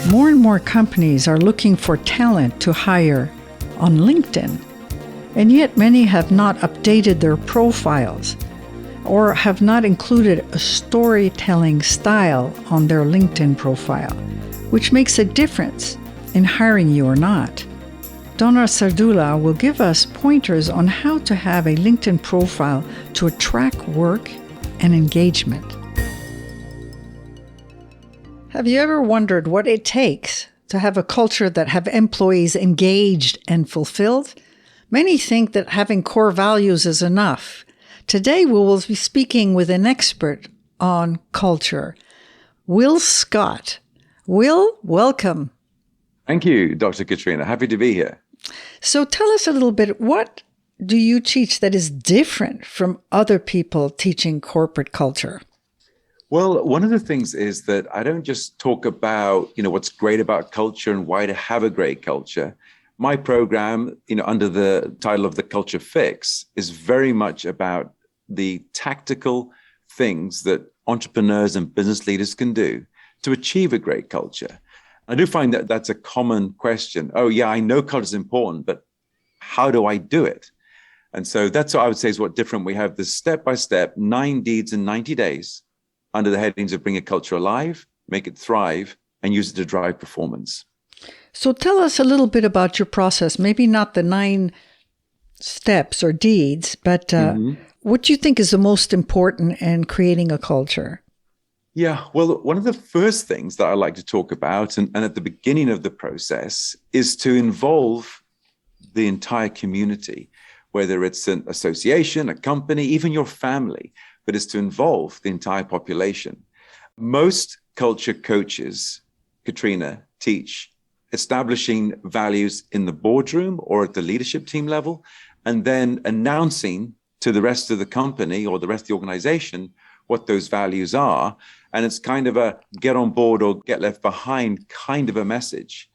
More and more companies are looking for talent to hire on LinkedIn, and yet many have not updated their profiles or have not included a storytelling style on their LinkedIn profile, which makes a difference in hiring you or not. Donna Sardula will give us pointers on how to have a LinkedIn profile to attract work and engagement. Have you ever wondered what it takes to have a culture that have employees engaged and fulfilled? Many think that having core values is enough. Today we will be speaking with an expert on culture, Will Scott. Will, welcome. Thank you, Dr. Katrina. Happy to be here. So tell us a little bit, what do you teach that is different from other people teaching corporate culture? Well, one of the things is that I don't just talk about, what's great about culture and why to have a great culture. My program, under the title of the Culture Fix, is very much about the tactical things that entrepreneurs and business leaders can do to achieve a great culture. I do find that that's a common question. Oh, yeah, I know culture is important, but how do I do it? And so that's what I would say is what different. We have this step-by-step 9 deeds in 90 days under the headings of bring a culture alive, make it thrive, and use it to drive performance. So tell us a little bit about your process, maybe not the 9 steps or deeds, but what do you think is the most important in creating a culture? Yeah, well, one of the first things that I like to talk about, and at the beginning of the process, is to involve the entire community, whether it's an association, a company, even your family, but is to involve the entire population. Most culture coaches, Katrina, teach establishing values in the boardroom or at the leadership team level, and then announcing to the rest of the company or the rest of the organization what those values are. And it's kind of a get on board or get left behind kind of a message.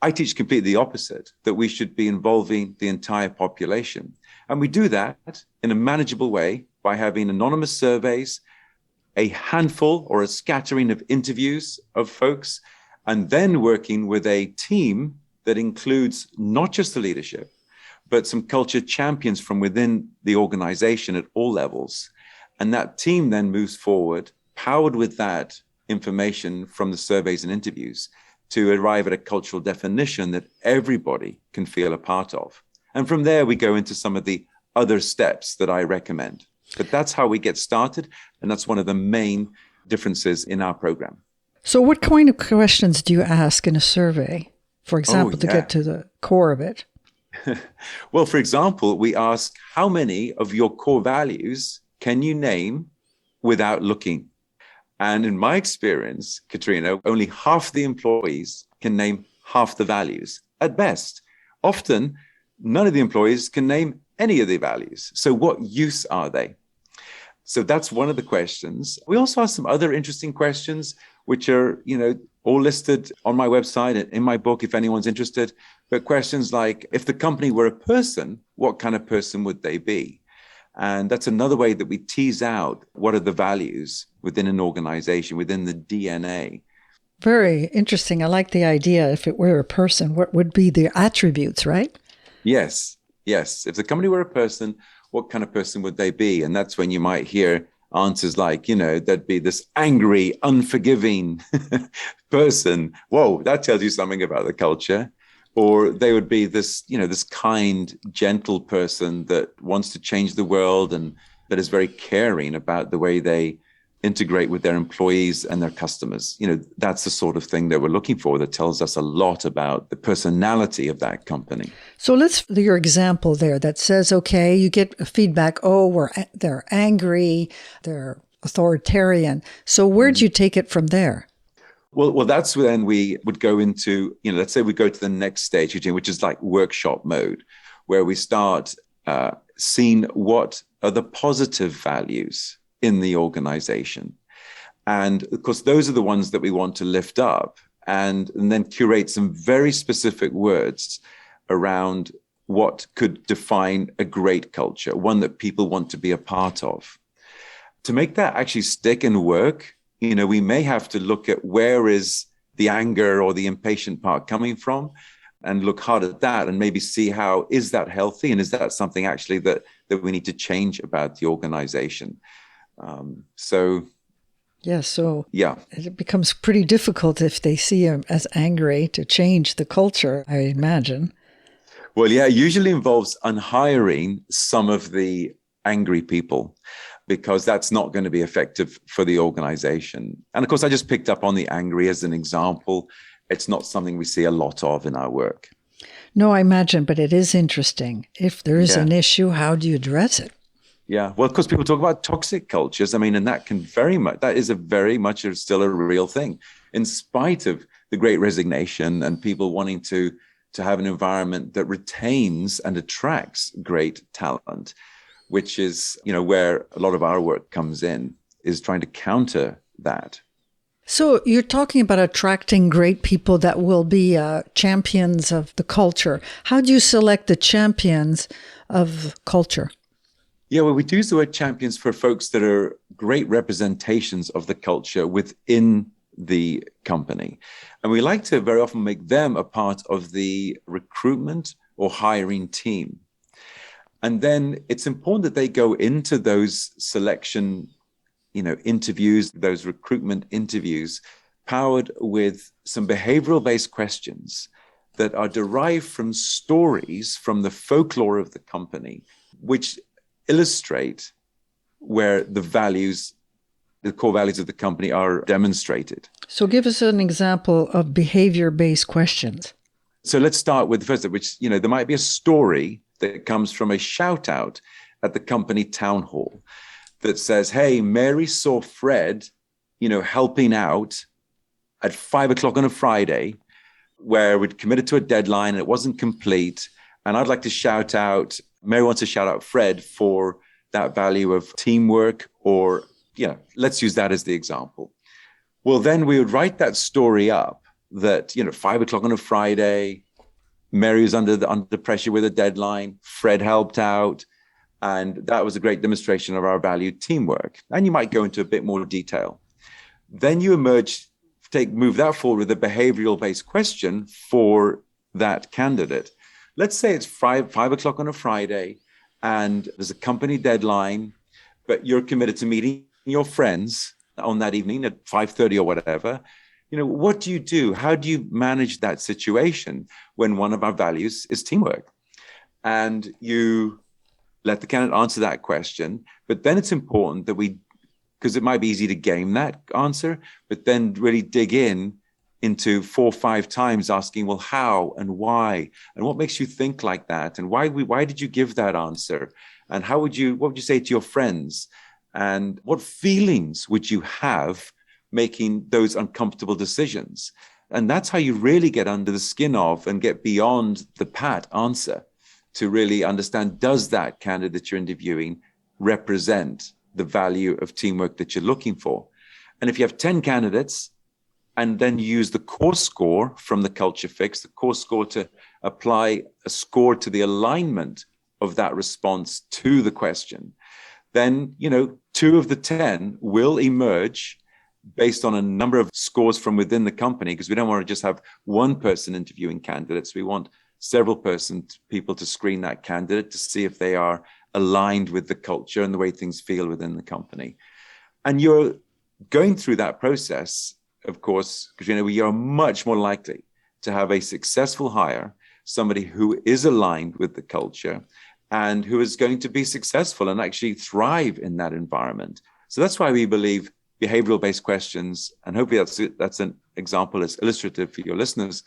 I teach completely the opposite, that we should be involving the entire population. And we do that in a manageable way by having anonymous surveys, a handful or a scattering of interviews of folks, and then working with a team that includes not just the leadership, but some culture champions from within the organization at all levels. And that team then moves forward, powered with that information from the surveys and interviews, to arrive at a cultural definition that everybody can feel a part of. And from there, we go into some of the other steps that I recommend. But that's how we get started. And that's one of the main differences in our program. So what kind of questions do you ask in a survey, for example, to get to the core of it? Well, for example, we ask how many of your core values can you name without looking? And in my experience, Katrina, only half the employees can name half the values at best. Often, none of the employees can name any of the values. So what use are they? So that's one of the questions. We also ask some other interesting questions, which are, all listed on my website and in my book, if anyone's interested. But questions like, if the company were a person, what kind of person would they be? And that's another way that we tease out what are the values within an organization, within the DNA. Very interesting. I like the idea. If it were a person, what would be the attributes, right? Yes. If the company were a person, what kind of person would they be? And that's when you might hear answers like, there'd be this angry, unforgiving person. Whoa, that tells you something about the culture. Or they would be this, this kind, gentle person that wants to change the world and that is very caring about the way they integrate with their employees and their customers. That's the sort of thing that we're looking for that tells us a lot about the personality of that company. So your example there that says, okay, you get feedback, they're angry, they're authoritarian. So where do you take it from there? Well, that's when we would go into, let's say we go to the next stage, which is like workshop mode, where we start seeing what are the positive values in the organization. And of course, those are the ones that we want to lift up and then curate some very specific words around what could define a great culture, one that people want to be a part of. To make that actually stick and work, we may have to look at where is the anger or the impatient part coming from, and look hard at that and maybe see how is that healthy, and is that something actually that we need to change about the organization. So it becomes pretty difficult if they see him as angry to change the culture, I imagine. Well, yeah, it usually involves unhiring some of the angry people, because that's not going to be effective for the organization. And of course, I just picked up on the angry as an example. It's not something we see a lot of in our work. No, I imagine, but it is interesting. If there is an issue, how do you address it? Yeah, well, of course, people talk about toxic cultures. I mean, and that is a very much still a real thing, in spite of the Great Resignation and people wanting to have an environment that retains and attracts great talent, which is, where a lot of our work comes in, is trying to counter that. So you're talking about attracting great people that will be champions of the culture. How do you select the champions of culture? Yeah, well, we do use the word champions for folks that are great representations of the culture within the company. And we like to very often make them a part of the recruitment or hiring team. And then it's important that they go into those selection, interviews, those recruitment interviews, powered with some behavioral-based questions that are derived from stories from the folklore of the company, which illustrate where the core values of the company are demonstrated. So give us an example of behavior-based questions. So let's start with the first, which, there might be a story that comes from a shout out at the company town hall that says, hey, Mary saw Fred, helping out at 5:00 on a Friday, where we'd committed to a deadline and it wasn't complete. And I'd like to shout out, Mary wants to shout out Fred for that value of teamwork, or, let's use that as the example. Well, then we would write that story up that, 5:00 on a Friday, Mary was under pressure with a deadline, Fred helped out, and that was a great demonstration of our valued teamwork. And you might go into a bit more detail. Then you move that forward with a behavioral-based question for that candidate. Let's say it's 5:00 on a Friday, and there's a company deadline, but you're committed to meeting your friends on that evening at 5:30 or whatever. What do you do? How do you manage that situation when one of our values is teamwork? And you let the candidate answer that question. But then it's important that because it might be easy to game that answer, but then really dig into 4 or 5 times asking, well, how and why? And what makes you think like that? And why did you give that answer? And what would you say to your friends? And what feelings would you have making those uncomfortable decisions? And that's how you really get under the skin of and get beyond the pat answer to really understand, does that candidate you're interviewing represent the value of teamwork that you're looking for? And if you have 10 candidates and then you use the core score from the culture fix, the core score to apply a score to the alignment of that response to the question, then, 2 of the 10 will emerge based on a number of scores from within the company, because we don't want to just have one person interviewing candidates. We want several people to screen that candidate to see if they are aligned with the culture and the way things feel within the company. And you're going through that process, of course, because you're much more likely to have a successful hire, somebody who is aligned with the culture and who is going to be successful and actually thrive in that environment. So that's why we believe behavioral-based questions, and hopefully that's an example that's illustrative for your listeners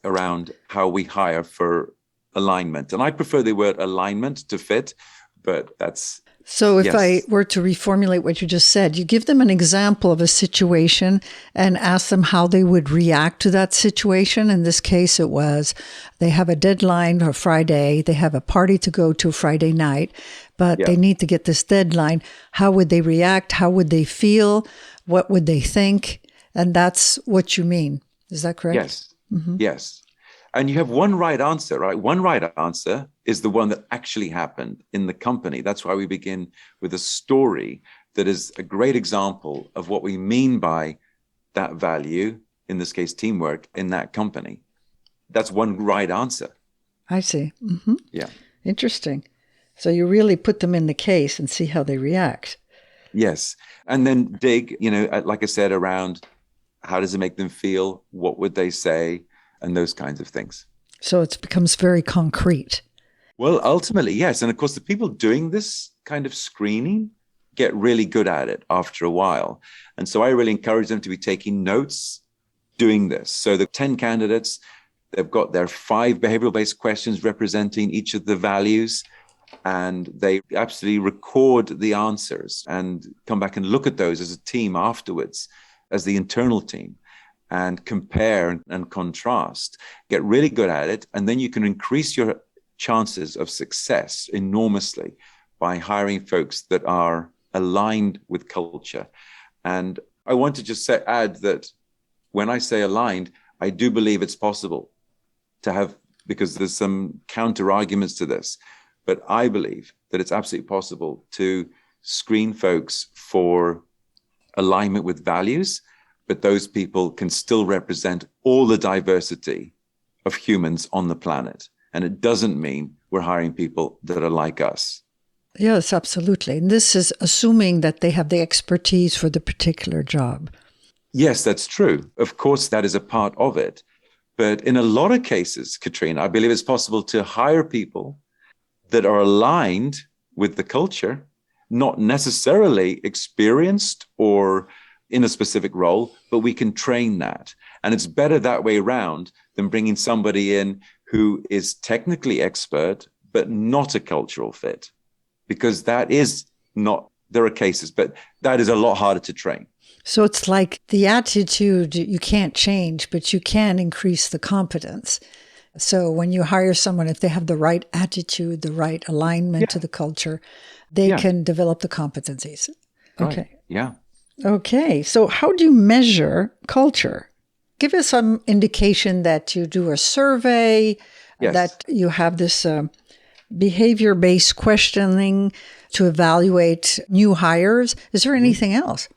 around how we hire for alignment. And I prefer the word alignment to fit, but that's... So if I were to reformulate what you just said, you give them an example of a situation and ask them how they would react to that situation. In this case, it was they have a deadline for Friday. They have a party to go to Friday night, but they need to get this deadline. How would they react? How would they feel? What would they think? And that's what you mean. Is that correct? Yes. Mm-hmm. Yes. And you have one right answer, right? One right answer is the one that actually happened in the company. That's why we begin with a story that is a great example of what we mean by that value, in this case, teamwork, in that company. That's one right answer. I see. Mm-hmm. Yeah. Interesting. So you really put them in the case and see how they react. Yes. And then dig, like I said, around how does it make them feel? What would they say? And those kinds of things. So it becomes very concrete. Well, ultimately, yes. And of course, the people doing this kind of screening get really good at it after a while. And so I really encourage them to be taking notes doing this. So the 10 candidates, they've got their 5 behavioral-based questions representing each of the values, and they absolutely record the answers and come back and look at those as a team afterwards, as the internal team, and compare and contrast, get really good at it. And then you can increase your chances of success enormously by hiring folks that are aligned with culture. And I want to just add that when I say aligned, I do believe it's possible to have, because there's some counter arguments to this, but I believe that it's absolutely possible to screen folks for alignment with values, but those people can still represent all the diversity of humans on the planet. And it doesn't mean we're hiring people that are like us. Yes, absolutely. And this is assuming that they have the expertise for the particular job. Yes, that's true. Of course, that is a part of it. But in a lot of cases, Katrina, I believe it's possible to hire people that are aligned with the culture, not necessarily experienced or in a specific role, but we can train that. And it's better that way around than bringing somebody in who is technically expert, but not a cultural fit. Because that is not, there are cases, but that is a lot harder to train. So it's like the attitude you can't change, but you can increase the competence. So when you hire someone, if they have the right attitude, the right alignment to the culture, they can develop the competencies. Okay. Right. Yeah. Okay. So how do you measure culture? Give us some indication that you do a survey, that you have this behavior-based questioning to evaluate new hires. Is there anything else?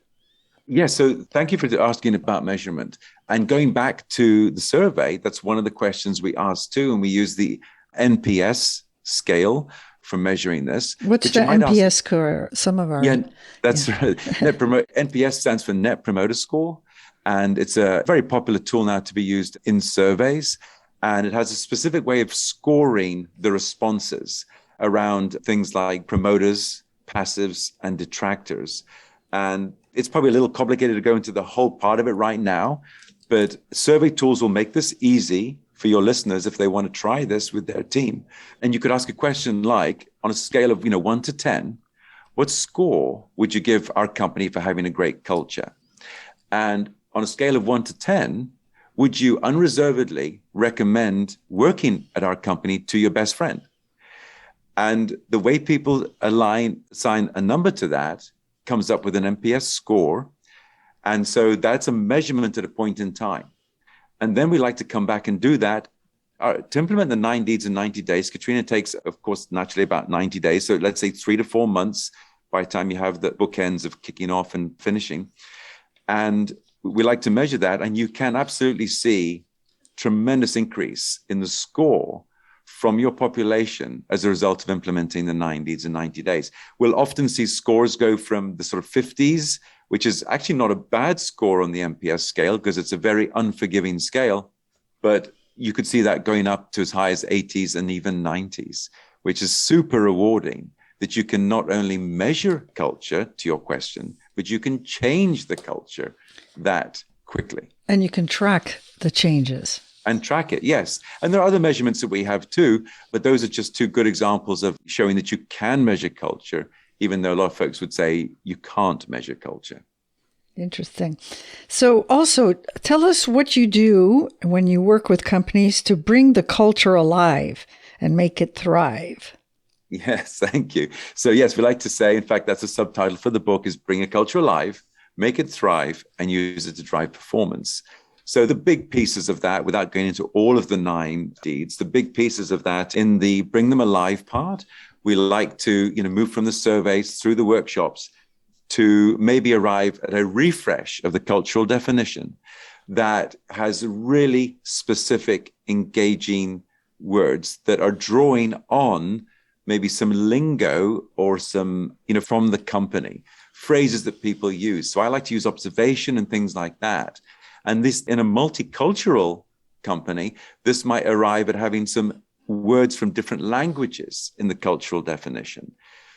Yes. So thank you for asking about measurement. And going back to the survey, that's one of the questions we asked too. And we use the NPS scale for measuring this. What's the NPS score? Some of our... Yeah, that's right. NPS stands for Net Promoter Score. And it's a very popular tool now to be used in surveys. And it has a specific way of scoring the responses around things like promoters, passives, and detractors. And it's probably a little complicated to go into the whole part of it right now, but survey tools will make this easy for your listeners if they want to try this with their team. And you could ask a question like, on a scale of 1 to 10, what score would you give our company for having a great culture? And on a scale of 1 to 10, would you unreservedly recommend working at our company to your best friend? And the way people assign a number to that comes up with an NPS score. And so that's a measurement at a point in time. And then we like to come back and do that. To implement the 9 deeds in 90 days, Katrina takes, of course, naturally about 90 days. So let's say 3 to 4 months by the time you have the bookends of kicking off and finishing. And we like to measure that. And you can absolutely see tremendous increase in the score from your population as a result of implementing the 9 deeds in 90 days. We'll often see scores go from the sort of 50s, which is actually not a bad score on the NPS scale because it's a very unforgiving scale, but you could see that going up to as high as 80s and even 90s, which is super rewarding that you can not only measure culture, to your question, but you can change the culture that quickly. And you can track the changes. And track it, yes. And there are other measurements that we have too, but those are just 2 good examples of showing that you can measure culture, even though a lot of folks would say you can't measure culture. Interesting. So also tell us what you do when you work with companies to bring the culture alive and make it thrive. Yes, thank you. So yes, we like to say, in fact, that's a subtitle for the book, is Bring a Culture Alive, Make It Thrive, and Use it to Drive Performance. So the big pieces of that, without going into all of the 9 deeds, the big pieces of that in the Bring Them Alive part, we like to move from the surveys through the workshops to maybe arrive at a refresh of the cultural definition that has really specific, engaging words that are drawing on maybe some lingo or some, from the company, phrases that people use. So I like to use observation and things like that. And this, in a multicultural company, this might arrive at having some words from different languages in the cultural definition.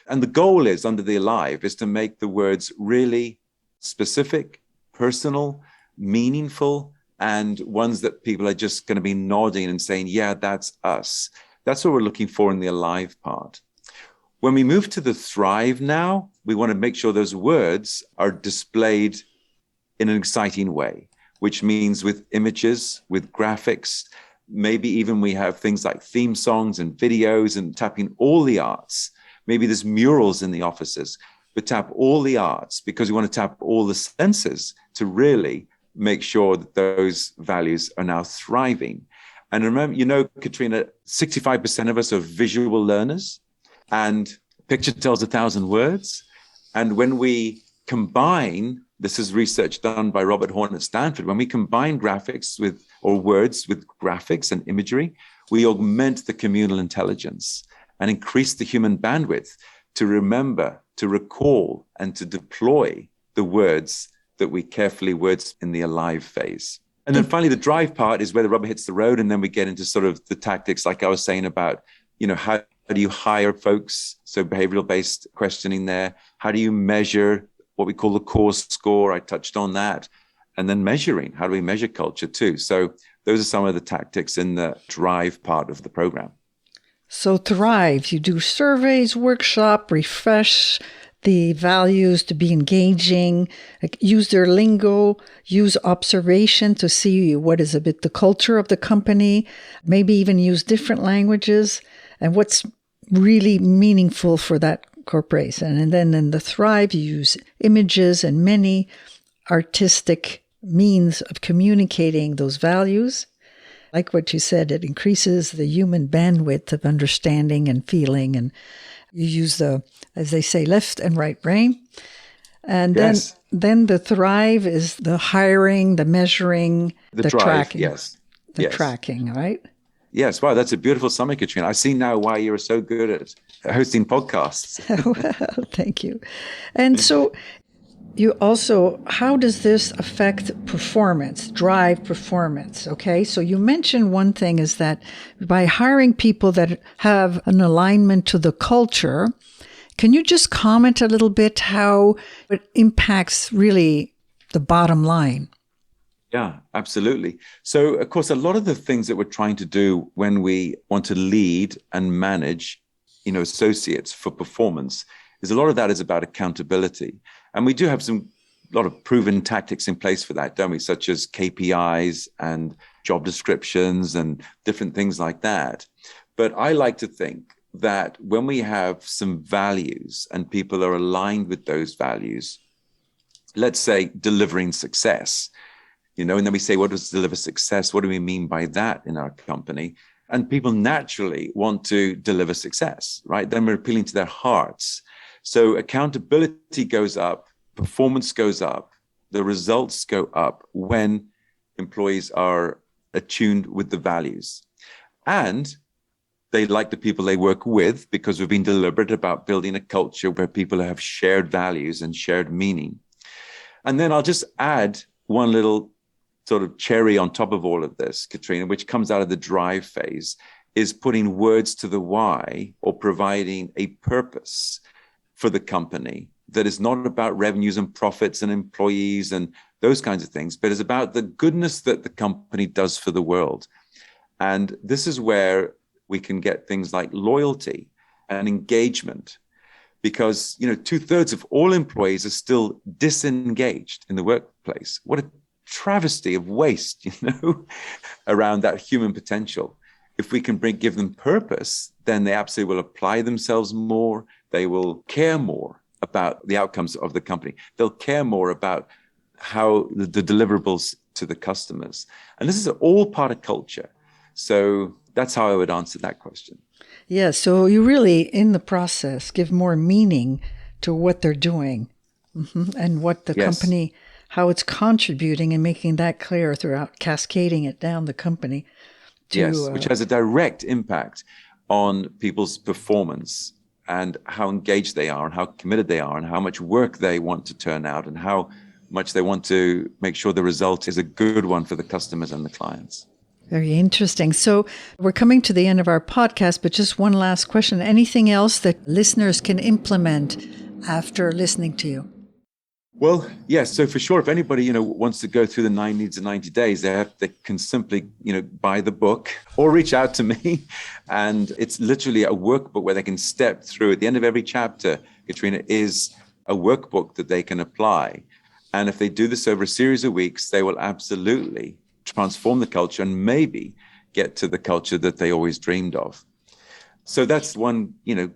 And the goal is, under the Alive, is to make the words really specific, personal, meaningful, and ones that people are just going to be nodding and saying, yeah, that's us. That's what we're looking for in the Alive part. When we move to the Thrive now, we want to make sure those words are displayed in an exciting way, which means with images, with graphics, maybe even we have things like theme songs and videos and tapping all the arts. Maybe there's murals in the offices, but tap all the arts because we want to tap all the senses to really make sure that those values are now thriving. And remember, Katrina, 65% of us are visual learners, and picture tells 1,000 words. And when we combine, this is research done by Robert Horn at Stanford, when we combine graphics or words with graphics and imagery, we augment the communal intelligence and increase the human bandwidth to remember, to recall, and to deploy the words that we carefully words in the Alive phase. And then finally, the Drive part is where the rubber hits the road. And then we get into sort of the tactics, like I was saying about, how do you hire folks? So behavioral-based questioning there. How do you measure what we call the core score? I touched on that. And then measuring. How do we measure culture too? So those are some of the tactics in the Drive part of the program. So Thrive, you do surveys, workshop, refresh the values to be engaging, use their lingo, use observation to see what is a bit the culture of the company, maybe even use different languages and what's really meaningful for that corporation. And then in the Thrive, you use images and many artistic means of communicating those values. Like what you said, it increases the human bandwidth of understanding and feeling. And you use the, as they say, left and right brain. And yes. then the Thrive is the hiring, the measuring, the Drive, tracking. Yes. The tracking, right? Yes. Wow, that's a beautiful summary, Katrina. I see now why you're so good at hosting podcasts. Well, thank you. And so you also, how does this affect performance, drive performance? Okay, so you mentioned one thing is that by hiring people that have an alignment to the culture, can you just comment a little bit how it impacts really the bottom line? Yeah, absolutely. So, of course, a lot of the things that we're trying to do when we want to lead and manage, associates for performance, is a lot of that is about accountability. And we do have a lot of proven tactics in place for that, don't we? Such as KPIs and job descriptions and different things like that. But I like to think that when we have some values and people are aligned with those values, let's say delivering success, and then we say, what does deliver success? What do we mean by that in our company? And people naturally want to deliver success, right? Then we're appealing to their hearts. So accountability goes up, performance goes up, the results go up when employees are attuned with the values. And they like the people they work with because we've been deliberate about building a culture where people have shared values and shared meaning. And then I'll just add one little sort of cherry on top of all of this, Katrina, which comes out of the Drive phase, is putting words to the why or providing a purpose for the company that is not about revenues and profits and employees and those kinds of things, but is about the goodness that the company does for the world. And this is where we can get things like loyalty and engagement, because 2/3 of all employees are still disengaged in the workplace. What a travesty of waste, around that human potential. If we can give them purpose, then they absolutely will apply themselves more. They will care more about the outcomes of the company. They'll care more about how the deliverables to the customers. And this is all part of culture. So that's how I would answer that question. Yeah, so you really, in the process, give more meaning to what they're doing, And what the company, how it's contributing and making that clear throughout, cascading it down the company. Which has a direct impact on people's performance and how engaged they are and how committed they are and how much work they want to turn out and how much they want to make sure the result is a good one for the customers and the clients. Very interesting. So we're coming to the end of our podcast, but just one last question. Anything else that listeners can implement after listening to you? Well, yes. So for sure, if anybody, wants to go through the 9 needs in 90 days, they can simply, buy the book or reach out to me. And it's literally a workbook where they can step through. At the end of every chapter, Katrina, is a workbook that they can apply. And if they do this over a series of weeks, they will absolutely transform the culture and maybe get to the culture that they always dreamed of. So that's one,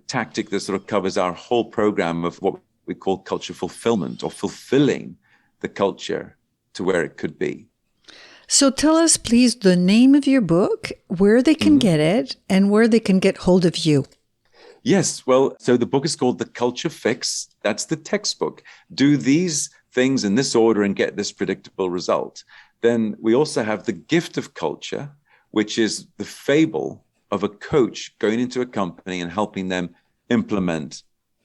tactic that sort of covers our whole program of what we call culture fulfillment, or fulfilling the culture to where it could be. So tell us, please, the name of your book, where they can get it, and where they can get hold of you. Yes. Well, so the book is called The Culture Fix. That's the textbook. Do these things in this order and get this predictable result. Then we also have The Gift of Culture, which is the fable of a coach going into a company and helping them implement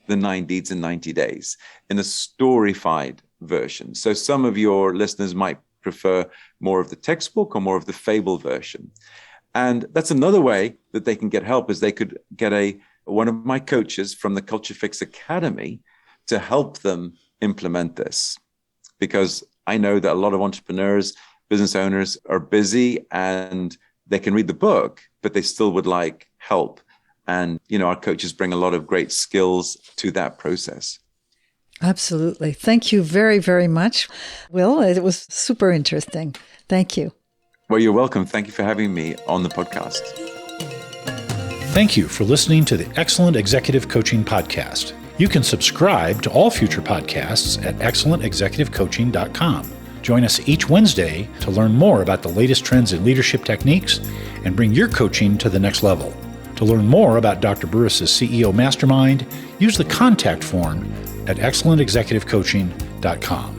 the 9 deeds in 90 days in a storyfied version. So some of your listeners might prefer more of the textbook or more of the fable version. And that's another way that they can get help, is they could get one of my coaches from the Culture Fix Academy to help them implement this. Because I know that a lot of entrepreneurs, business owners are busy and they can read the book, but they still would like help. And, our coaches bring a lot of great skills to that process. Absolutely. Thank you very, very much. Will, it was super interesting. Thank you. Well, you're welcome. Thank you for having me on the podcast. Thank you for listening to the Excellent Executive Coaching Podcast. You can subscribe to all future podcasts at excellentexecutivecoaching.com. Join us each Wednesday to learn more about the latest trends in leadership techniques and bring your coaching to the next level. To learn more about Dr. Burrus' CEO Mastermind, use the contact form at excellentexecutivecoaching.com.